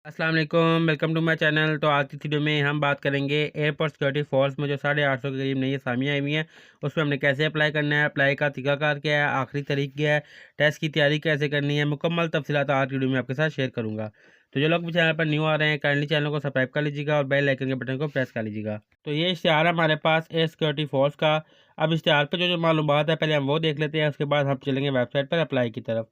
अस्सलाम वालेकुम, welcome to my channel. तो आज की वीडियो में हम बात करेंगे एयरपोर्ट सिक्योरिटी फोर्स में जो 850 के करीब नई असामियाँ आई हुई हैं उसमें हमने कैसे अप्लाई करना है, अप्लाई का तरीकाकार क्या है, आखिरी तारीख क्या है, टेस्ट की तैयारी कैसे करनी है, मुकम्मल तफसीलात आज की वीडियो में आपके साथ शेयर करूंगा। तो जो लोग भी चैनल पर न्यू आ रहे हैं काइंडली चैनल को सब्सक्राइब कर लीजिएगा और बेल आइकन के बटन को प्रेस कर लीजिएगा। तो ये इश्तिहार है हमारे पास एयर सिक्योरिटी फोर्स का। अब इश्तिहार पर जो मालूमात है पहले हम वो देख लेते हैं, उसके बाद हम चलेंगे वेबसाइट पर अप्लाई की तरफ।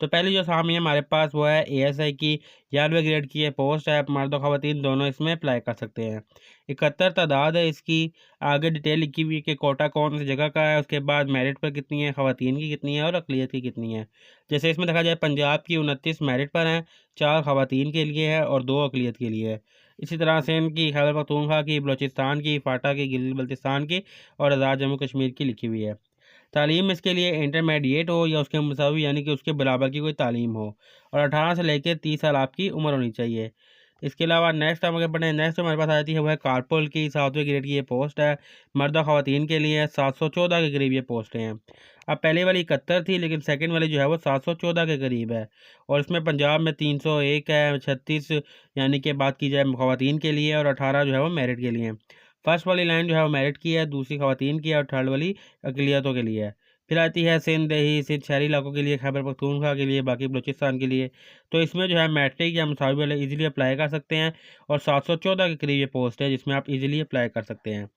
तो पहली जो असामी है हमारे पास वो है एएसआई की 11वें ग्रेड की ये पोस्ट है। मर्द और ख़वातीन दोनों इसमें अप्लाई कर सकते हैं। 71 तादाद है इसकी। आगे डिटेल लिखी हुई है कि कोटा कौन सी जगह का है, उसके बाद मेरिट पर कितनी है, ख़वातीन की कितनी है और अक़लियत की कितनी है। जैसे इसमें देखा जाए पंजाब की 29 मेरिट पर हैं, 4 ख़वातीन के लिए है और 2 अक़लियत के लिए है। इसी तरह से इनकी खैबर पख्तूनख्वा की, बलूचिस्तान की, फाटा की, गिलगित बल्तिस्तान की और आज़ाद जम्मू कश्मीर की लिखी हुई है। तालीम इसके लिए इंटरमीडिएट हो या उसके मुसावी यानी कि उसके बराबर की कोई तालीम हो और 18 से लेकर 30 साल आपकी उम्र होनी चाहिए। इसके अलावा नेक्स्ट हम अगर बढ़ें, नेक्स्ट हमारे पास आ जाती है वह है कारपोल की 7वें ग्रेड की ये पोस्ट है। मर्द और ख़वातीन के लिए 714 के करीब ये पोस्टें हैं। अब पहले वाली 71 थी लेकिन सेकंड वाली जो है वो 714 के करीब है और इसमें पंजाब में 301 है, 36 यानी कि बात की जाए ख़वातीन के लिए और 18 जो है वो मेरिट के लिए हैं। फर्स्ट वाली लाइन जो है वो मेरिट की है, दूसरी ख़वातीन की है और थर्ड वाली अक़लियतों के लिए है। फिर आती है सिंध, दही, सिंध शहरी इलाकों के लिए, खैबर पख्तूनख्वा के लिए, बाकी बलूचिस्तान के लिए। तो इसमें जो है मैट्रिक या मुसावी वाले ईज़िली अप्लाई कर सकते हैं और 714 के करीब ये पोस्ट है जिसमें आप ईज़िली अप्लाई कर सकते हैं।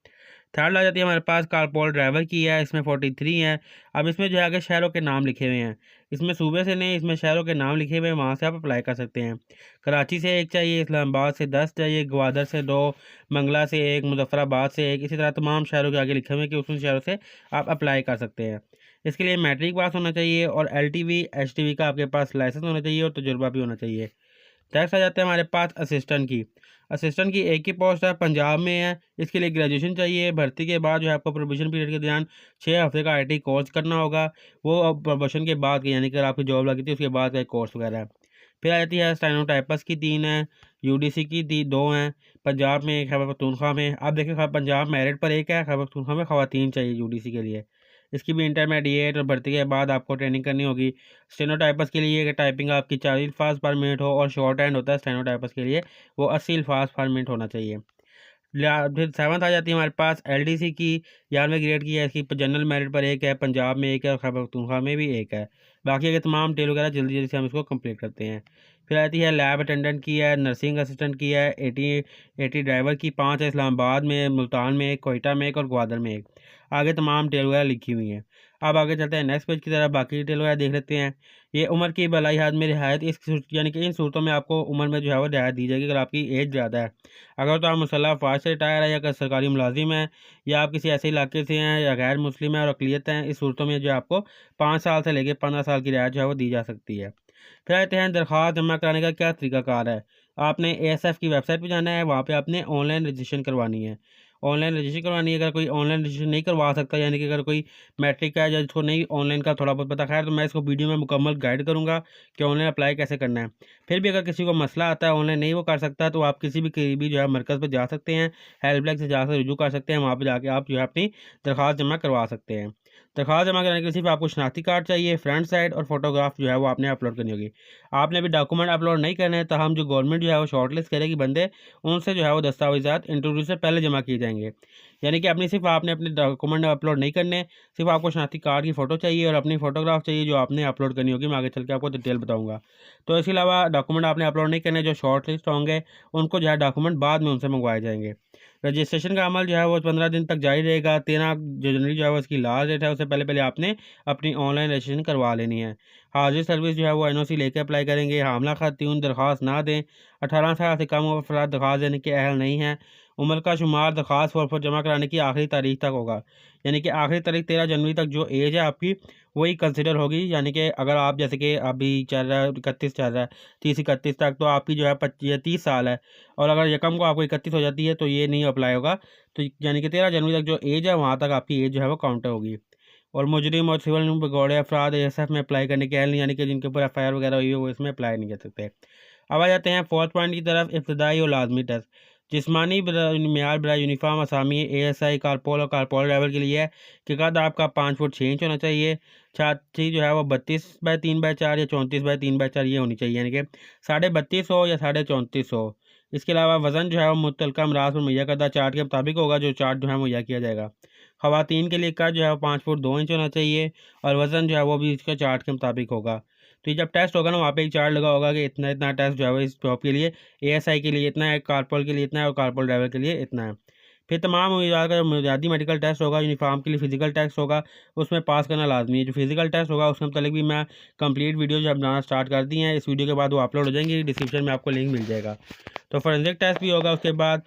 थर्ड आ जाती है हमारे पास कारपोल ड्राइवर की है, इसमें 43 है। अब इसमें जो है आगे शहरों के नाम लिखे हुए हैं, इसमें सूबे से नहीं, इसमें शहरों के नाम लिखे हुए हैं, वहाँ से आप अप्लाई कर सकते हैं। कराची से 1 चाहिए, इस्लामाबाद से 10 चाहिए, ग्वादर से 2, मंगला से 1, मुजफ्फराबाद से 1, इसी तरह तमाम शहरों के आगे लिखे हुए हैं कि उन शहरों से आप अप्लाई कर सकते हैं। इसके लिए मैट्रिक पास होना चाहिए और एलटीवी, एचटीवी का आपके पास लाइसेंस होना चाहिए और तजुर्बा भी होना चाहिए। नेक्स्ट आ जाते हैं हमारे पास असिस्टेंट की। असिस्टेंट की एक ही पोस्ट है, पंजाब में है। इसके लिए ग्रेजुएशन चाहिए। भर्ती के बाद जो है आपको प्रोबेशन पीरियड के दौरान 6 हफ्ते का आईटी कोर्स करना होगा। वो अब प्रोबेशन के बाद यानी कि अगर आपकी जॉब लगी थी उसके बाद का एक कोर्स वगैरह है। फिर आ जाती है स्टेनोटाइपस की 3 है, यूडीसी की 2 हैं, पंजाब में, खैबर पख्तूनख्वा में। आप देखिए पंजाब मेरिट पर 1 है, खैबर पख्तूनख्वा में ख़वातीन चाहिए यूडीसी के लिए। इसकी भी इंटरमीडिएट और भर्ती के बाद आपको ट्रेनिंग करनी होगी। स्टेनोटाइपस के लिए कि टाइपिंग आपकी 40 अल्फाज पर मिनट हो और शॉर्ट हैंड होता है स्टेनोटाइपस के लिए वो 80 अल्फाज पर मिनट होना चाहिए। फिर सेवन्थ आ जाती है हमारे पास एलडीसी की 11वें ग्रेड की है। इसकी जनरल मेरिट पर 1 है, पंजाब में 1 है और खैबर पख्तूनख्वा में भी 1 है। बाकी के तमाम डिटेल वगैरह जल्दी जल्दी से हम इसको कंप्लीट करते हैं। फिर आती है लैब अटेंडेंट की है, नर्सिंग असिस्टेंट की है, 80 ड्राइवर की 5 है, इस्लामाबाद में, मुल्तान में 1, कोयटा में 1 और ग्वादर में 1। आगे तमाम डिटेल वगैरह लिखी हुई हैं। अब आगे चलते हैं नेक्स्ट पेज की तरफ, बाकी डिटेल वगैरह देख लेते हैं। ये उम्र की भलाई हाथ में रियायत, यानी कि इन सूरतों में आपको उम्र में जो है वो रियायत दी जाएगी अगर आपकी एज ज़्यादा है। अगर तो आप मुसल्लह फ़ौज से रिटायर है या अगर सरकारी मुलाजिम है या आप किसी ऐसे इलाके से हैं या गैर मुस्लिम है और अक़लियत हैं, इस सूरतों में जो है आपको 5 साल से लेकर 15 साल की रियायत जो है वो दी जा सकती है। फिर आते हैं दरख्वास्त जमा कराने का क्या तरीकाकार है। आपने एएसएफ की वेबसाइट पर जाना है, वहाँ पर आपने ऑनलाइन रजिस्ट्रेशन करवानी है। ऑनलाइन रजिस्ट्रेशन करवानी है। अगर कोई ऑनलाइन रजिस्ट्रेशन नहीं करवा सकता यानी कि अगर कोई मैट्रिक का है या जिसको नहीं ऑनलाइन का थोड़ा बहुत पता, खैर तो मैं इसको वीडियो में मुकम्मल गाइड करूँगा कि ऑनलाइन अप्लाई कैसे करना है। फिर भी अगर किसी को मसला आता है, ऑनलाइन नहीं वो कर सकता, तो आप किसी भी करीबी जो है मरकज़ पर जा सकते हैं, हेल्प लाइन से जाकर रुजू कर सकते हैं। वहाँ पर जाके आप जो है अपनी दरख्वास्त जमा करवा सकते हैं। दरख्वास्त जमा करने के लिए सिर्फ आपको शनाख्ती कार्ड चाहिए, फ्रंट साइड और फोटोग्राफ जो है वो आपने अपलोड करनी होगी। आपने अभी डॉक्यूमेंट अपलोड नहीं करने हैं, तो हम जो गवर्नमेंट जो है वो शॉर्टलिस्ट करेगी बंदे, उनसे जो है वो दस्तावेज़ात इंटरव्यू से पहले जमा किए जाएंगे। यानी कि अपनी सिर्फ आपने अपने डॉक्यूमेंट अपलोड नहीं करने, सिर्फ आपको शनाख्ती कार्ड की फ़ोटो चाहिए और अपनी फ़ोटोग्राफ चाहिए जो आपने अपलोड करनी होगी। मैं आगे चल के आपको डिटेल बताऊंगा। तो इसके अलावा डॉक्यूमेंट आपने अपलोड नहीं करने, जो शॉर्ट लिस्ट होंगे उनको जो है डॉक्यूमेंट बाद में उनसे मंगवाए जाएंगे। रजिस्ट्रेशन का अमल जो है वो 15 दिन तक जारी रहेगा। 13 जनवरी जो है वो इसकी लास्ट डेट है, उससे पहले पहले आपने अपनी ऑनलाइन रजिस्ट्रेशन करवा लेनी है। हाजिर सर्विस जो है वो एनओसी लेके अप्लाई करेंगे। हामला खातून दरख्वास्त ना दें। 18 साल से कम अफराद दरख्वास्त देने के अहल नहीं हैं। उम्र का शुमार दरख्वास्त फॉर्म पर जमा कराने की आखिरी तारीख तक होगा, यानी कि आखिरी तारीख 13 जनवरी तक जो एज है आपकी वही कंसिडर होगी। यानी कि अगर आप जैसे कि अभी चल रहा है 31 चल रहा है, 30-31 तक, तो आपकी जो है 30 साल है और अगर यकम को आपको 31 हो जाती है तो ये नहीं अप्लाई होगा। तो यानी कि 13 जनवरी तक जो एज है वहाँ तक आपकी एज जो है वो काउंटर होगी। और मुजरिम और सिविल भगौड़े अफराद एएसएफ में अप्लाई करने के अहल नहीं, यानी कि जिनके ऊपर एफआईआर वगैरह हुई है वो इसमें अप्लाई नहीं कर सकते। अब आ जाते हैं फोर्थ पॉइंट की तरफ, इब्तदाई और लाजमी टेस्ट। जिस्मानी मेयार बराए यूनिफॉर्म असामी ASI कारपोल और कारपोल ड्राइवर के लिए है कि कद आपका 5 फुट 6 इंच होना चाहिए। छाती जो है वो 32x3/4 या 34x3/4 ये होनी चाहिए, यानी कि 32.5 हो या 34.5 हो। इसके अलावा वज़न जो है वो मुतलका अमराज पर मुहैया करदा चार्ट के मुताबिक होगा, जो चार्ट जो है मुहैया किया जाएगा। ख़वातीन के लिए कद जो है वो 5 फुट 2 इंच होना चाहिए और वज़न जो है वो भी इसका चार्ट के मुताबिक होगा। तो ये जब टेस्ट होगा ना, वहाँ पे एक चार्ट लगा होगा कि इतना इतना टेस्ट जो है वो इस जॉब के लिए, ASI के लिए इतना है, कारपोल के लिए इतना है और कारपोल ड्राइवर के लिए इतना है। फिर तमाम उम्मीदवार का बुनियादी मेडिकल टेस्ट होगा, यूनिफॉर्म के लिए फिजिकल टेस्ट होगा, उसमें पास करना लाजमी है। जो फिजिकल टेस्ट होगा उसके मतलब भी मैं कंप्लीट वीडियो जब बनाना स्टार्ट कर दी हैं, इस वीडियो के बाद वो अपलोड हो जाएंगी, डिस्क्रिप्शन में आपको लिंक मिल जाएगा। तो फोरेंसिक टेस्ट भी होगा। उसके बाद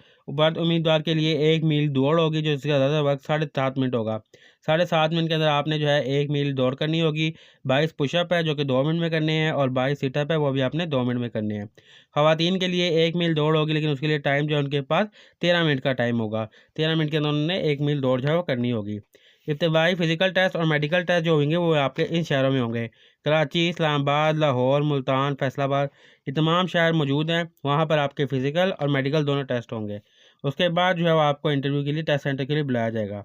उम्मीदवार के लिए 1 मील दौड़ होगी, जो इसका ज़्यादा वक्त 7.5 मिनट होगा। 7.5 मिनट के अंदर आपने जो है 1 मील दौड़ करनी होगी। 22 पुशअप है जो कि 2 मिनट में करने हैं और 22 सिटअप है वो भी आपने 2 मिनट में करने हैं। ख़वातीन के लिए 1 मील दौड़ होगी, लेकिन उसके लिए टाइम जो है उनके पास 13 मिनट का टाइम होगा। 13 मिनट के अंदर उन्होंने 1 मील दौड़ जो है वो करनी होगी। इब्तदाई फिजिकल टेस्ट और मेडिकल टेस्ट जो होंगे वो आपके इन शहरों में होंगे: कराची, इस्लामाबाद, लाहौर, मुल्तान, फैसलाबाद। ये तमाम शहर मौजूद हैं, वहाँ पर आपके फ़िज़िकल और मेडिकल दोनों टेस्ट होंगे। उसके बाद जो है वो आपको इंटरव्यू के लिए टेस्ट सेंटर के लिए बुलाया जाएगा।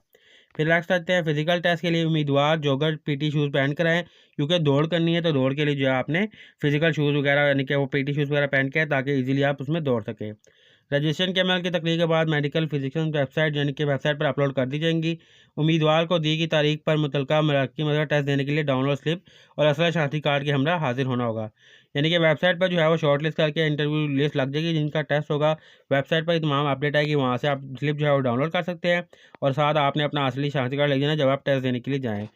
फिर नेक्स्ट करते हैं फिजिकल टेस्ट के लिए उम्मीदवार जॉगर PT शूज़ पहन कर आएँ, क्योंकि दौड़ करनी है, तो दौड़ के लिए जो है आपने फिजिकल शूज़ वगैरह यानी कि वो PT शूज़ वगैरह पहन के आए, ताकि ईजिली आप उसमें दौड़ सकें। रजिस्ट्रेशन के अमल की तकरीर के बाद मेडिकल फिजिशियन वेबसाइट यानी कि वेबसाइट पर अपलोड कर दी जाएंगी। उम्मीदवार को दी गई तारीख पर मुतलका मराकज़ी मदर टेस्ट देने के लिए डाउनलोड स्लिप और असला शनाख्ती कार्ड के हमरा हाजिर होना होगा। यानी कि वेबसाइट पर जो है वो शॉर्ट लिस्ट करके इंटरव्यू लिस्ट लग जाएगी, जिनका टेस्ट होगा वेबसाइट पर ही तमाम अपडेट आएगी, वहाँ से आप स्लिप जो है वो डाउनलोड कर सकते हैं और साथ आपने अपना असली शनाख्ती कार्ड ले जाना जब आप टेस्ट देने के लिए जाएँ।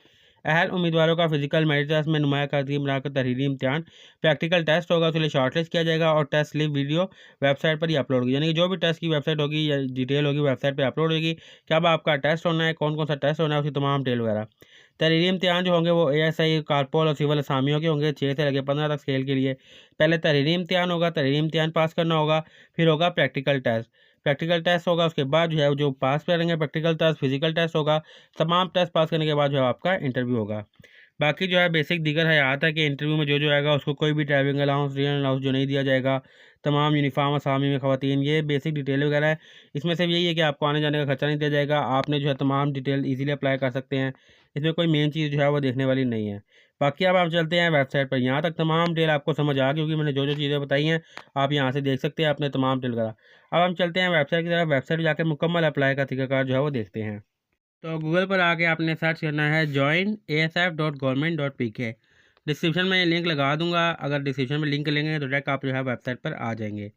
अहल उम्मीदवारों का फिजिकल मेरिट टेस्ट में नुमाया करदगी बनाकर तहरीरी इम्तिहान प्रैक्टिकल टेस्ट होगा, उसके लिए शॉर्टलिस्ट किया जाएगा और टेस्ट स्लिप वीडियो वेबसाइट पर ही अपलोड होगी। यानी कि जो भी टेस्ट की वेबसाइट होगी या डिटेल होगी वेबसाइट पर अपलोड होगी, कब आपका टेस्ट होना है, कौन कौन सा टेस्ट होना है, उसकी तमाम डिटेल वगैरह। तहरीरी इम्तिहान जो होंगे वो ASI कारपोल और सिविल असामियों के होंगे 6 से लेकर 15 तक स्केल के लिए। पहले तहरीरी इम्तिहान होगा, तहरीरी इम्तिहान पास करना होगा, फिर होगा प्रैक्टिकल टेस्ट। प्रैक्टिकल टेस्ट होगा, उसके बाद जो है जो पास करेंगे प्रैक्टिकल टेस्ट, फिजिकल टेस्ट होगा, तमाम टेस्ट पास करने के बाद जो है आपका इंटरव्यू होगा। बाकी जो है बेसिक दीगर हयात है कि इंटरव्यू में जो आएगा उसको कोई भी ड्राइविंग अलाउंस, रियल अलाउंस जो नहीं दिया जाएगा। तमाम यूनिफॉर्म असामी में ख़वातीन, ये बेसिक डिटेल वगैरह है। इसमें सिर्फ यही है कि आपको आने जाने का खर्चा नहीं दिया जाएगा, आपने जो है तमाम डिटेल इजीली अप्लाई कर सकते हैं। इसमें कोई मेन चीज़ जो है वो देखने वाली नहीं है। बाकी अब हम चलते हैं वेबसाइट पर। यहाँ तक तमाम डिटेल आपको समझ आ गई, क्योंकि मैंने जो जो चीज़ें बताई हैं आप यहाँ से देख सकते हैं अपने तमाम डिटेल वगैरह। अब हम चलते हैं वेबसाइट की तरफ। वेबसाइट पर जाकर मुकम्मल अप्लाई का तरीकाकार जो है वो देखते हैं। तो गूगल पर आके आपने सर्च करना है joinasf.government.pk। डिस्क्रिप्शन में ये लिंक लगा दूंगा, अगर डिस्क्रिप्शन में लिंक लेंगे तो डायरेक्ट आप जो है वेबसाइट पर आ जाएंगे।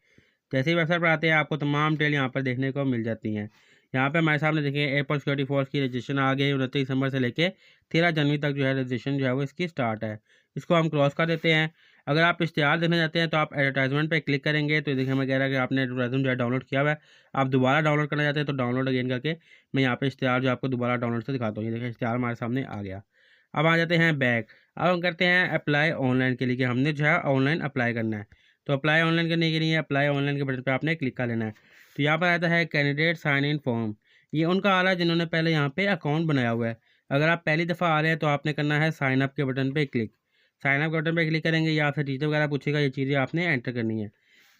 जैसे ही वेबसाइट पर आते हैं आपको तमाम डिटेल यहाँ पर देखने को मिल जाती हैं। यहाँ पे हमारे सामने देखिए एयरपोर्ट सिक्योरिटी फोर्स की रजिस्ट्रेशन आ गई। 29 दिसंबर से लेके 13 जनवरी तक जो है रजिस्ट्रेशन जो है वो इसकी स्टार्ट है। इसको हम क्रॉस कर देते हैं। अगर आप इश्तिहार देखना चाहते हैं तो आप एडवर्टाइजमेंट पे क्लिक करेंगे, तो देखिए हमें कह रहा है कि आपने एडवर्टाइजमेंट जो है डाउनलोड किया हुआ है। आप दोबारा डाउनलोड करना चाहते हैं तो डाउनलोड अगेन करके मैं यहाँ पे इश्तिहार जो आपको दोबारा डाउनलोड से दिखाता हूँ। ये देखिए इश्तिहार हमारे सामने आ गया। अब आ जाते हैं बैक। अब हम करते हैं अप्लाई ऑनलाइन के लिए, कि हमने जो है ऑनलाइन अप्लाई करना है। तो अप्लाई ऑनलाइन करने के लिए अप्लाई ऑनलाइन के बटन पर आपने क्लिक कर लेना है। तो यहाँ पर आता है कैंडिडेट साइन इन फॉर्म। ये उनका आ रहा है जिन्होंने पहले यहाँ पे अकाउंट बनाया हुआ है। अगर आप पहली दफ़ा आ रहे हैं तो आपने करना है साइन अप के बटन पे क्लिक। साइन अप के बटन पे क्लिक करेंगे या फिर चीज़ें वगैरह पूछेगा, ये चीज़ें आपने एंटर करनी है।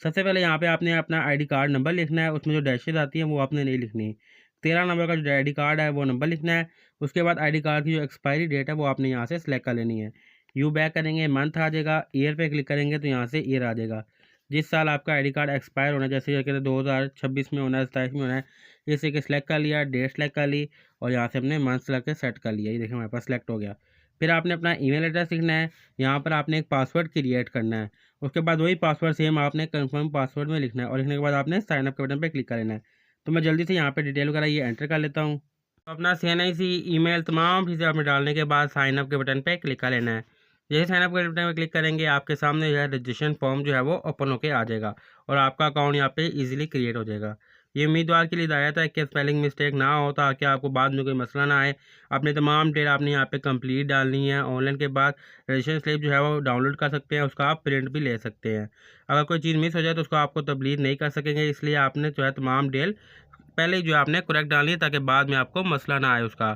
सबसे पहले यहाँ पे आपने अपना ID कार्ड नंबर लिखना है, उसमें जो डैशेज आती हैं वो आपने नहीं लिखनी। 13 नंबर का जो ID कार्ड है वो नंबर लिखना है। उसके बाद ID कार्ड की जो एक्सपायरी डेट है वो आपने यहाँ से सिलेक्ट कर लेनी है। यू बैक करेंगे, मंथ आ जाएगा। ईयर पे क्लिक करेंगे तो यहाँ से ईयर आ जाएगा। जिस साल आपका ID कार्ड एक्सपायर होना है, जैसे कहते हैं 2026 में होना है, 27 में होना है, इसी के सिलेक्ट कर लिया, डेट सेलेक्ट कर ली और यहाँ से हमने मंथ सेलेक्ट कर सेट कर लिया। ये देखिए हमारे पास सेलेक्ट हो गया। फिर आपने अपना ईमेल एड्रेस लिखना है। यहाँ पर आपने एक पासवर्ड क्रिएट करना है। उसके बाद वही पासवर्ड सेम आपने कंफर्म पासवर्ड में लिखना है और लिखने के बाद आपने साइन अप के बटन पर क्लिक कर लेना है। तो मैं जल्दी से यहाँ पे डिटेल वगैरह ये एंटर कर लेता हूँ। तो अपना CNIC ईमेल तमाम चीज़ें आपने डालने के बाद साइन अप के बटन पे क्लिक कर लेना है। जैसे साइन अप के बटन पे क्लिक करेंगे आपके सामने जो है रजिस्ट्रेशन फॉर्म जो है वो ओपन होके आ जाएगा और आपका अकाउंट यहाँ पे इजीली क्रिएट हो जाएगा। ये उम्मीदवार के लिए हिदायत है कि स्पेलिंग मिस्टेक ना हो, ताकि आपको बाद में कोई मसला ना आए। अपने तमाम डिटेल आपने यहाँ पे कंप्लीट डालनी है। ऑनलाइन के बाद रजिस्ट्रेशन स्लिप जो है वो डाउनलोड कर सकते हैं, उसका आप प्रिंट भी ले सकते हैं। अगर कोई चीज़ मिस हो जाए तो उसको आपको तब्दील नहीं कर सकेंगे, इसलिए आपने जो है तमाम डिटेल पहले ही जो आपने करेक्ट डालनी है, ताकि बाद में आपको मसला ना आए उसका।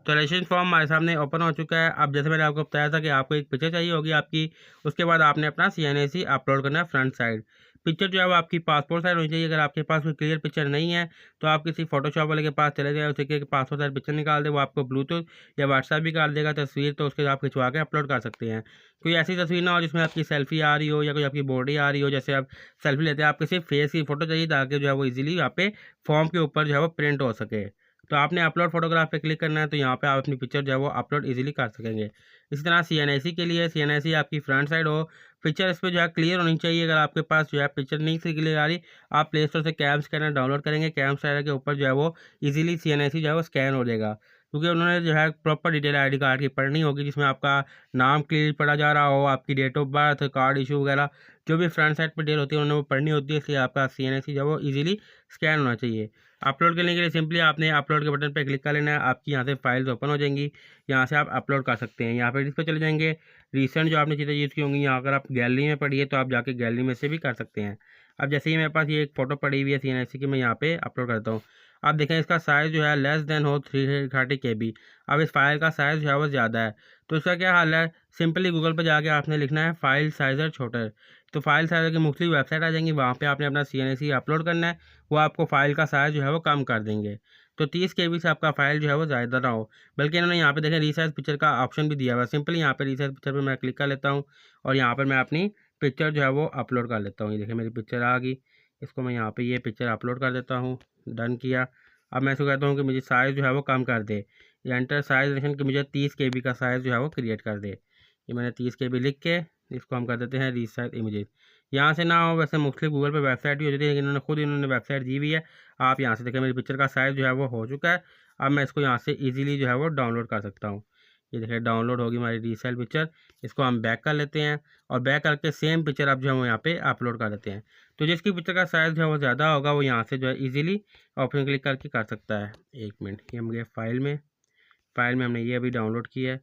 तो रजिस्ट्रेशन फॉर्म हमारे सामने ओपन हो चुका है। अब जैसे मैंने आपको बताया था कि आपको एक पिक्चर चाहिए होगी आपकी, उसके बाद आपने अपना CNIC अपलोड करना है फ्रंट साइड। पिक्चर जो है वो आपकी पासपोर्ट साइज होनी चाहिए। अगर आपके पास कोई क्लियर पिक्चर नहीं है तो आप किसी फोटोशॉप वाले के पास चले जाए, उसे कि पासपोर्ट साइज पिक्चर निकाल दे, वो आपको ब्लूटूथ या व्हाट्सएप भी कर देगा तस्वीर, तो उसके आप खिंचवा के अपलोड कर सकते हैं। कोई ऐसी तस्वीर ना हो जिसमें आपकी सेल्फी आ रही हो या कोई आपकी बॉडी आ रही हो, जैसे आप सेल्फी लेते हैं, आपके सिर्फ फेस की फ़ोटो चाहिए ताकि जो है वो ईजिली यहाँ पे फॉर्म के ऊपर जो है वो प्रिंट हो सके। तो आपने अपलोड फोटोग्राफ पे क्लिक करना है, तो यहाँ पे आप अपनी पिक्चर जो है वो अपलोड इजीली कर सकेंगे। इसी तरह CNIC के लिए, CNIC आपकी फ्रंट साइड हो, पिक्चर इस पर जो है क्लियर होनी चाहिए। अगर आपके पास जो है पिक्चर नहीं से क्लियर आ रही, आप प्ले स्टोर से कैम स्कैनर डाउनलोड करेंगे, कैम स्कैनर के ऊपर जो है वो इजीली CNIC जो है वो स्कैन हो जाएगा, क्योंकि उन्होंने जो है प्रॉपर डिटेल ID कार्ड की पढ़नी होगी, जिसमें आपका नाम क्लियर पढ़ा जा रहा हो, आपकी date of birth, card issue वगैरह जो भी फ्रंट साइड पर डिटेल होती है उन्होंने वो पढ़नी होती है, इसलिए आपका CNIC जो है वो ईजिली स्कैन होना चाहिए। अपलोड करने के लिए सिंपली आपने अपलोड के बटन पर क्लिक कर लेना है, आपकी यहाँ से फाइल्स ओपन हो जाएंगी, यहाँ से आप अपलोड कर सकते हैं। यहाँ पर इस पर चले जाएंगे, रिसेंट जो आपने चीज़ें यूज़ की होंगी, यहाँ अगर आप गैलरी में पड़ी है तो आप जाके गैलरी में से भी कर सकते हैं। अब जैसे ही मेरे पास ये एक फ़ोटो पड़ी हुई है CNIC की, मैं यहाँ पे अपलोड करता हूँ। आप देखें इसका साइज़ जो है लेस देन हो 330 KB। अब इस फाइल का साइज़ जो है वो ज़्यादा है, तो इसका क्या हाल है, सिंपली गूगल पर जाके आपने लिखना है फाइल साइज़र छोटर, तो फाइल साइज़र की मुख्तलिफ वेबसाइट आ जाएंगी, वहाँ पे आपने अपना CNIC अपलोड करना है, वो आपको फ़ाइल का साइज़ जो है वो कम कर देंगे। तो 30 KB से आपका फ़ाइल जो है वो ज़्यादा ना हो, बल्कि इन्होंने यहाँ पे देखें रीसाइज पिक्चर का ऑप्शन भी दिया हुआ है। सिंपली यहाँ पे रीसाइज पिक्चर पे मैं क्लिक कर लेता हूँ और यहाँ पर मैं अपनी पिक्चर जो है वो अपलोड कर लेता हूँ। ये देखिए मेरी पिक्चर आ गई, इसको मैं यहाँ पे ये पिक्चर अपलोड कर देता हूँ, डन किया। अब मैं इसको कहता हूँ कि मुझे साइज़ जो है वो कम कर दे, ये एंटर साइज रेशन कि मुझे 30 KB का साइज़ जो है वो क्रिएट कर दे। ये मैंने 30 KB लिख के इसको हम कर देते हैं रीसाइज इमेजेस। यहाँ से ना हो, वैसे मुख्तलिफ गूगल पे वेबसाइट भी होती है, लेकिन इन्होंने वेबसाइट दी हुई है। आप यहाँ से देखें मेरी पिक्चर का साइज़ जो है वो हो चुका है। अब मैं इसको यहाँ से इजीली जो है वो डाउनलोड कर सकता हूँ। ये देखिए डाउनलोड होगी हमारी रीसेल पिक्चर। इसको हम बैक कर लेते हैं और बैक करके सेम पिक्चर अब जो है वो यहाँ पे अपलोड कर देते हैं। तो जिसकी पिक्चर का साइज़ जो है वो ज़्यादा होगा वो यहाँ से जो है इजीली ऑप्शन क्लिक करके कर सकता है। एक मिनट, ये हम गए फाइल में हमने ये अभी डाउनलोड किया है,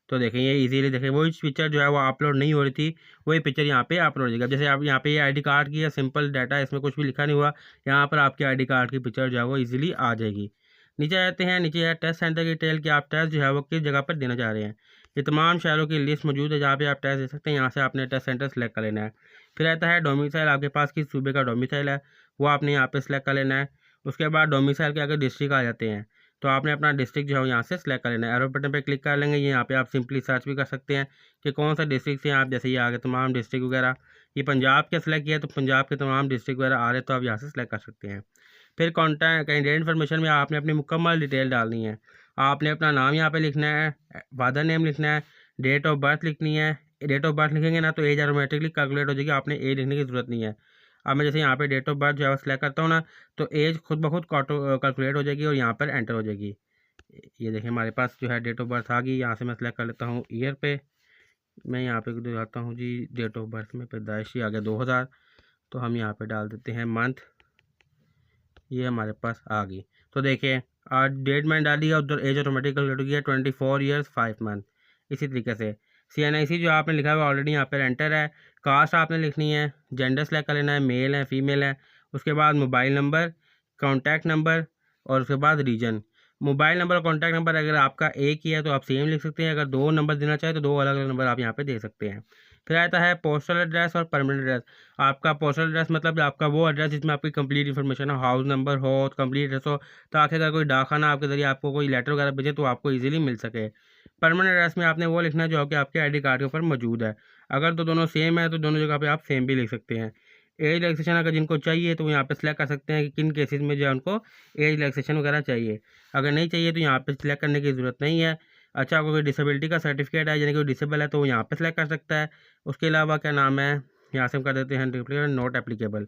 तो देखें ये इजीली देखें वही पिक्चर जो है वो अपलोड नहीं हो रही थी, वही पिक्चर यहाँ पे अपलोड हो जाएगा। जैसे आप यहाँ पे ये ID कार्ड की है, सिंपल डाटा, इसमें कुछ भी लिखा नहीं हुआ, यहाँ पर आपके ID कार्ड की पिक्चर जो है वो इजीली आ जाएगी। नीचे आते हैं, नीचे है टेस्ट सेंटर की डिटेल कि आप टेस्ट जो है वो किस जगह पर देना चाह रहे हैं। ये तमाम शहरों की लिस्ट मौजूद है जहाँ पे आप टेस्ट दे सकते हैं। यहाँ से आपने टेस्ट सेंटर सेलेक्ट कर लेना है। फिर आता है डोमिसाइल, आपके पास किस सूबे का डोमिसाइल है वो आपने यहाँ पे सेलेक्ट कर लेना है। उसके बाद डोमिसाइल के आगे डिस्ट्रिक्ट आ जाते हैं, तो आपने अपना डिस्ट्रिक्ट जो है यहाँ से सेलेक्ट कर लेना है। एरो बटन पे क्लिक कर लेंगे, ये यहाँ पे आप सिंपली सर्च भी कर सकते हैं कि कौन सा डिस्ट्रिक्ट से आप, जैसे ये आगे तमाम डिस्ट्रिक्ट वगैरह, ये पंजाब के सेलेक्ट किया तो पंजाब के तमाम डिस्ट्रिक्ट वगैरह आ रहे, तो आप यहाँ से सेलेक्ट कर सकते हैं। फिर कॉन्टैक्ट कैंडिडेट इन्फॉर्मेशन में आपने अपनी मुकम्मल डिटेल डालनी है। आपने अपना नाम यहाँ पे लिखना है, फादर नेम लिखना है, डेट ऑफ बर्थ लिखनी है। डेट ऑफ बर्थ लिखेंगे ना तो एज ऑटोमेटिकली कैलकुलेट हो जाएगी, आपने एज लिखने की ज़रूरत नहीं है। अब मैं जैसे यहाँ पे डेट ऑफ बर्थ जो है सेलेक्ट करता हूँ ना, तो एज खुद ब खुद कैलकुलेट हो जाएगी और यहाँ पर एंटर हो जाएगी। ये देखिए हमारे पास जो है डेट ऑफ बर्थ आ गई। यहाँ से मैं सेलेक्ट कर लेता हूँ ईयर पे, मैं यहाँ पे दिखाता हूँ जी, डेट ऑफ बर्थ में पैदाइशी आ गया 2000, तो हम यहाँ पे डाल देते हैं मंथ, ये हमारे पास आ गई। तो देखिए आज डेट मैंने डाली है, उधर एज ऑटोमेटिक कैलकुलेट हो गया 24 ईयर्स 5 मंथ। इसी तरीके से CNIC जो आपने लिखा हुआ ऑलरेडी यहाँ पर एंटर है। कास्ट आपने लिखनी है, जेंडर सेलेक्ट कर लेना है, मेल है फीमेल है। उसके बाद मोबाइल नंबर, कॉन्टैक्ट नंबर और उसके बाद रीजन। मोबाइल नंबर और कॉन्टैक्ट नंबर अगर आपका एक ही है तो आप सेम लिख सकते हैं, अगर दो नंबर देना चाहें तो दो अलग अलग नंबर आप यहाँ पे दे सकते हैं। फिर आता है पोस्टल एड्रेस और परमानेंट एड्रेस। आपका पोस्टल एड्रेस मतलब आपका वो एड्रेस जिसमें आपकी कंप्लीट इन्फॉर्मेशन हो, हाउस नंबर हो, कंप्लीट एड्रेस हो, ताकि अगर कोई डाकखाना आपके जरिए आपको कोई लेटर वगैरह भेजे तो आपको ईजिली मिल सके। परमानेंट एड्रेस में आपने वो लिखना है जो कि आपके ID कार्ड के ऊपर मौजूद है। अगर तो दोनों सेम है तो दोनों जगह पर आप सेम भी लिख सकते हैं। एज रिलैक्सेशन अगर जिनको चाहिए तो वो यहाँ पे सिलेक्ट कर सकते हैं कि किन केसेस में जो है उनको एज रिलैक्सेशन वगैरह चाहिए। अगर नहीं चाहिए तो यहाँ पे सिलेक्ट करने की ज़रूरत नहीं है। अच्छा, आपको कोई डिसेबिलिटी का सर्टिफिकेट है यानी कोई डिसेबल है तो वो यहाँ पे सिलेक्ट कर सकता है। उसके अलावा क्या नाम है, यहाँ से हम कर देते हैं डुप्लीकेट नॉट एप्लीकेबल।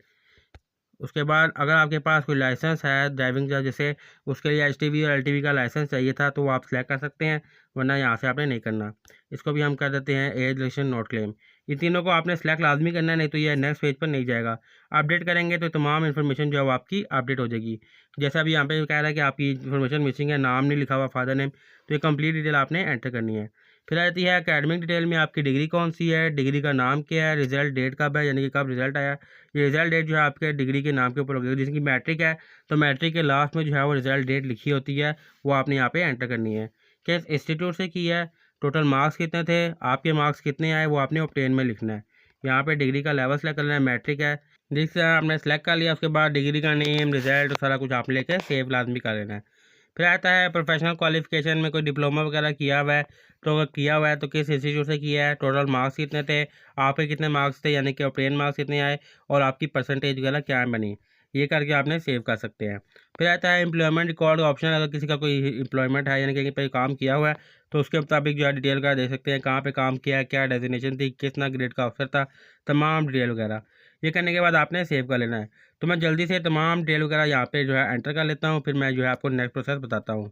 उसके बाद अगर आपके पास कोई लाइसेंस है ड्राइविंग का, जैसे उसके लिए HTV और LTV का लाइसेंस चाहिए था तो वो आप सिलेक्ट कर सकते हैं, वरना यहाँ से आपने नहीं करना। इसको भी हम कर देते हैं एज रिलेशन नॉट क्लेम। इन तीनों को आपने सेलेक्ट लाजमी करना है, नहीं तो ये नेक्स्ट पेज पर नहीं जाएगा। अपडेट करेंगे तो तमाम इन्फॉर्मेशन जो है वो आपकी अपडेट हो जाएगी। जैसे अभी यहाँ पे कह रहा है कि आपकी इन्फॉर्मेशन मिसिंग है, नाम नहीं लिखा हुआ, फादर नेम, तो ये कंप्लीट डिटेल आपने एंटर करनी है। फिर आती है एकेडमिक डिटेल में आपकी डिग्री कौन सी है, डिग्री का नाम क्या है, रिजल्ट डेट कब है यानी कि कब रिजल्ट आया। ये रिजल्ट डेट जो है आपके डिग्री के नाम के ऊपर होगी। जिसकी मैट्रिक है तो मैट्रिक के लास्ट में जो है वो रिजल्ट डेट लिखी होती है, वो आपने यहाँ पे एंटर करनी है। किस इंस्टीट्यूट से की है, टोटल मार्क्स कितने थे, आपके मार्क्स कितने आए वो आपने ऑब्टेन में लिखना है। यहाँ पे डिग्री का लेवल सेलेक्ट करना है, मैट्रिक है जिससे आपने सेलेक्ट कर लिया, उसके बाद डिग्री का नेम, रिजल्ट सारा कुछ आप लेके सेव लाजमी कर लेना है। फिर आता है प्रोफेशनल क्वालिफिकेशन में कोई डिप्लोमा वगैरह किया हुआ है, तो अगर किया हुआ है तो किस इंस्टीट्यूट से किया है, टोटल मार्क्स कितने थे, आपके कितने मार्क्स थे, यानी कि ऑब्टेन मार्क्स कितने आए और आपकी परसेंटेज वगैरह क्या बनी, ये करके आपने सेव कर सकते हैं। फिर आता है एम्प्लॉयमेंट रिकॉर्ड ऑप्शन, अगर किसी का कोई एम्प्लॉयमेंट है यानी कि कहीं पर काम किया हुआ है तो उसके मुताबिक जो है डिटेल का दे सकते हैं, कहाँ पे काम किया है, क्या डेजिग्नेशन थी, कितना ग्रेड का अफसर था, तमाम डिटेल वगैरह। ये करने के बाद आपने सेव कर लेना है। तो मैं जल्दी से तमाम डिटेल वगैरह यहाँ पे जो है एंटर कर लेता हूँ, फिर मैं जो है आपको नेक्स्ट प्रोसेस बताता हूँ।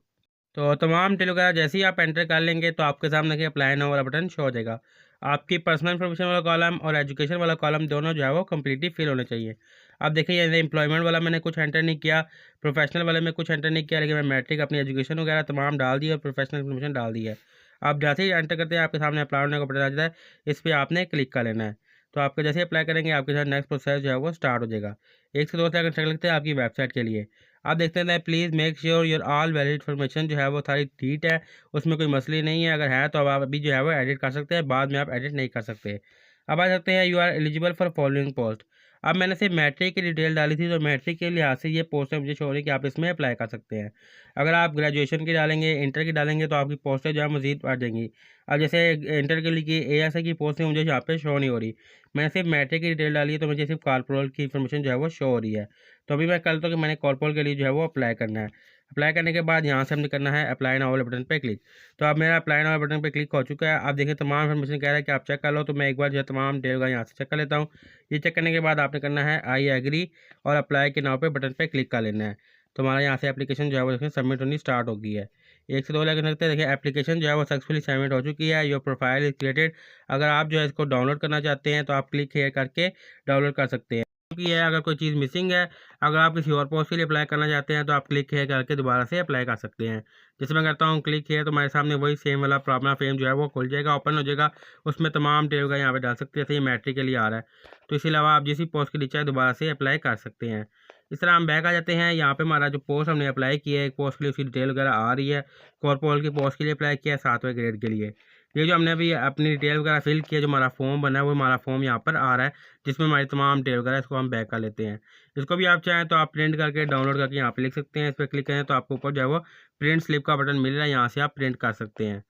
तो तमाम डिटेल वगैरह जैसे ही आप एंटर कर लेंगे तो आपके सामने देखिए अप्लाई नाउ वाला बटन शो हो जाएगा। आपकी पर्सनल इन्फॉर्मेशन वाला कॉलम और एजुकेशन वाला कॉलम दोनों जो है वो कम्प्लीटली फिल होने चाहिए। आप देखिए ये एम्प्लॉयमेंट वाला मैंने कुछ एंटर नहीं किया, प्रोफेशनल वाले में कुछ एंटर नहीं किया, लेकिन मैं मैट्रिक, अपनी एजुकेशन वगैरह तमाम डाल दी और प्रोफेशनल इन्फॉर्मेशन डाल दी है। आप जैसे ही एंटर करते हैं आपके सामने अप्लाई होने का बटन आ जाता है, इस पर आपने क्लिक कर लेना है। तो आपको जैसे ही अप्लाई करेंगे आपके साथ नेक्स्ट प्रोसेस जो है वो स्टार्ट हो जाएगा। 1 से 2 सेकंड लगते हैं आपकी वेबसाइट के लिए। आप देखते हैं please make sure your all valid information जो है वो सारी ठीक है, उसमें कोई मसले नहीं है। अगर है तो अब आप अभी जो है वो एडिट कर सकते हैं, बाद में आप एडिट नहीं कर सकते। अब आ सकते हैं you are eligible for following post. अब मैंने सिर्फ मैट्रिक की डिटेल डाली थी, तो मैट्रिक के लिहाज से ये पोस्टें मुझे शो हो रही कि आप इसमें अप्लाई कर सकते हैं। अगर आप ग्रेजुएशन की डालेंगे, इंटर की डालेंगे तो आपकी पोस्टें जो है मज़ीद बढ़ जाएंगी। अब जैसे इंटर के लिए एएसआई की पोस्टें मुझे यहाँ पे शो नहीं हो रही, मैंने सिर्फ मैट्रिक की डिटेल डाली है, तो मुझे सिर्फ कॉर्पोरल की इन्फॉर्मेशन जो है वो शो हो रही है। तो अभी मैं कल तो कि मैंने कॉर्पोरल के लिए जो है वो अप्लाई करना है। अप्लाई करने के बाद यहाँ से हमने करना है अप्लाई नाउ वाले बटन पे क्लिक। तो अब मेरा अप्लाई नाउ बटन पे क्लिक हो चुका है। आप देखिए तमाम इन्फॉर्मेशन कह रहा है कि आप चेक कर लो, तो मैं एक बार जो है तमाम डिटेल का यहाँ से चेक कर लेता हूँ। ये चेक करने के बाद आपने करना है आई एग्री और अप्लाई के नाउ पे बटन पे क्लिक कर लेना है। तो हमारा यहाँ से एप्लीकेशन जो है वो देखिए सबमिट होनी स्टार्ट हो गई है। 1 से 2 लग सकते हैं। देखिए एप्लीकेशन जो है वो सक्सेसफुली सबमिट हो चुकी है, योर प्रोफाइल इज क्रिएटेड। अगर आप जो है इसको डाउनलोड करना चाहते हैं तो आप क्लिक हेयर करके डाउनलोड कर सकते हैं की है। अगर कोई चीज़ मिसिंग है, अगर आप किसी और पोस्ट के लिए अप्लाई करना चाहते हैं तो आप क्लिक हेयर करके दोबारा से अप्लाई कर सकते हैं। जैसे मैं करता हूँ क्लिक हेयर, तो मेरे सामने वही सेम वाला प्रॉब्लम फेम जो है वो खुल जाएगा, ओपन हो जाएगा। उसमें तमाम डिटेल का यहाँ पे डाल सकते हैं। जैसे ये मैट्रिक के लिए आ रहा है, तो इसके अलावा आप जिस भी पोस्ट के लिए चाहे दोबारा से अप्लाई कर सकते हैं। इस तरह हम बैक आ जाते हैं। यहाँ पे हमारा जो पोस्ट हमने अप्लाई किया है, एक पोस्ट के लिए उसकी डिटेल वगैरह आ रही है। कॉर्पोरल की पोस्ट के लिए अप्लाई किया है 7वें ग्रेड के लिए। ये जो हमने अभी अपनी डिटेल वगैरह फिल किया, जो हमारा फॉर्म बना है वो हमारा फॉर्म यहाँ पर आ रहा है, जिसमें हमारी तमाम डिटेल वगैरह, इसको हम बैक कर लेते हैं। इसको भी आप चाहें तो आप प्रिंट करके डाउनलोड करके यहाँ पे लिख सकते हैं। इस पर क्लिक करें तो आपको ऊपर जो है वो प्रिंट स्लिप का बटन मिल रहा है, यहाँ से आप प्रिंट कर सकते हैं।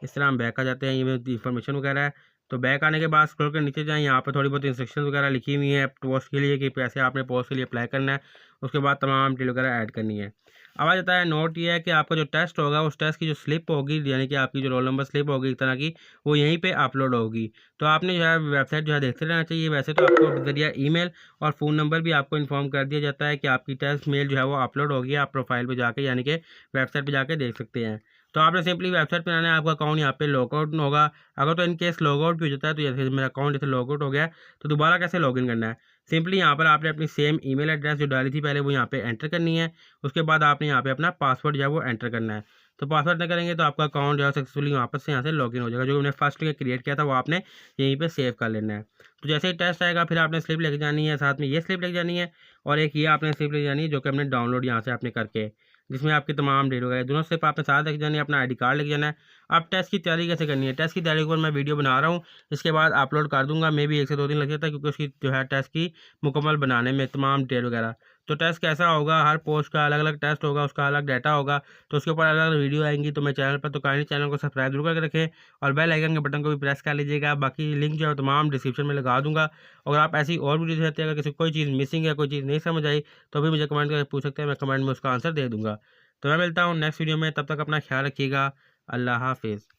इस तरह हम बैक आ जाते हैं। ये मेरी इन्फॉर्मेशन वगैरह है। तो बैक आने के बाद स्क्रॉल कर नीचे जाएँ, यहाँ पर थोड़ी बहुत इंस्ट्रक्शन वगैरह लिखी हुई है पोस्ट के लिए कि कैसे आपने पोस्ट के लिए अप्लाई करना है। उसके बाद तमाम डिटेल वगैरह ऐड करनी है। अब आ जाता है नोट, ये है कि आपका जो टेस्ट होगा उस टेस्ट की जो स्लिप होगी, यानी कि आपकी जो रोल नंबर स्लिप होगी एक तरह की, वो यहीं पे अपलोड होगी। तो आपने जो है वेबसाइट जो है देखते रहना चाहिए। वैसे तो आपको ज़रिया ईमेल और फ़ोन नंबर भी आपको इन्फॉर्म कर दिया जाता है कि आपकी टेस्ट मेल जो है वो अपलोड होगी। आप प्रोफाइल पे जाके यानी कि वेबसाइट पे जाके देख सकते हैं। तो आपने सिंपली वेबसाइट पे आना है, आपका अकाउंट यहाँ पे लॉगआउट होगा। अगर तो इन केस लॉगआउट भी हो जाता है, तो जैसे मेरा अकाउंट जैसे लॉगआउट हो गया है, तो दोबारा कैसे लॉगिन करना है, सिंपली यहाँ पर आपने अपनी सेम ईमेल एड्रेस जो डाली थी पहले वो यहाँ पे एंटर करनी है। उसके बाद आपने यहाँ पे अपना पासवर्ड जो है वो एंटर करना है। तो पासवर्ड नहीं करेंगे तो आपका अकाउंट जो है सक्सेसफुली वापस से यहाँ से लॉगिन हो जाएगा। जो हमने फर्स्ट क्रिएट किया था वो आपने यहीं पे सेव कर लेना है। तो जैसे ही टेस्ट आएगा फिर आपने स्लिप लेके जानी है, साथ में ये स्लिप लेके जानी है और एक ये आपने स्लिप लेके जानी है जो कि हमने डाउनलोड यहाँ से आपने करके, जिसमें आपकी तमाम डिटेल वगैरह, दोनों स्लिप आपने साथ लेके जानी है। अपना आईडी कार्ड लेके जाना है। अब टेस्ट की तैयारी कैसे करनी है, टेस्ट की तैयारी के ऊपर मैं वीडियो बना रहा हूँ, इसके बाद अपलोड कर दूंगा। मे भी 1 से 2 दिन लग जाता है, क्योंकि उसकी जो है टेस्ट की मुकम्मल बनाने में तमाम डिटेल वगैरह। तो टेस्ट कैसा होगा, हर पोस्ट का अलग अलग टेस्ट होगा, उसका अलग डाटा होगा, तो उसके ऊपर अलग अलग वीडियो आएंगी। तो मेरे चैनल पर तो काइंडली चैनल को सब्सक्राइब जरूर करके रखें और बेल आइकन के बटन को भी प्रेस कर लीजिएगा। बाकी लिंक जो है तमाम डिस्क्रिप्शन में लगा दूंगा। अगर आप ऐसी और वीडियो चाहते हैं, अगर किसी कोई चीज़ मिसिंग है, कोई चीज़ नहीं समझ आई, तो भी मुझे कमेंट करके पूछ सकते हैं, मैं कमेंट में उसका आंसर दे दूँगा। तो मैं मिलता हूँ नेक्स्ट वीडियो में, तब तक अपना ख्याल रखिएगा। अल्लाह हाफिज़।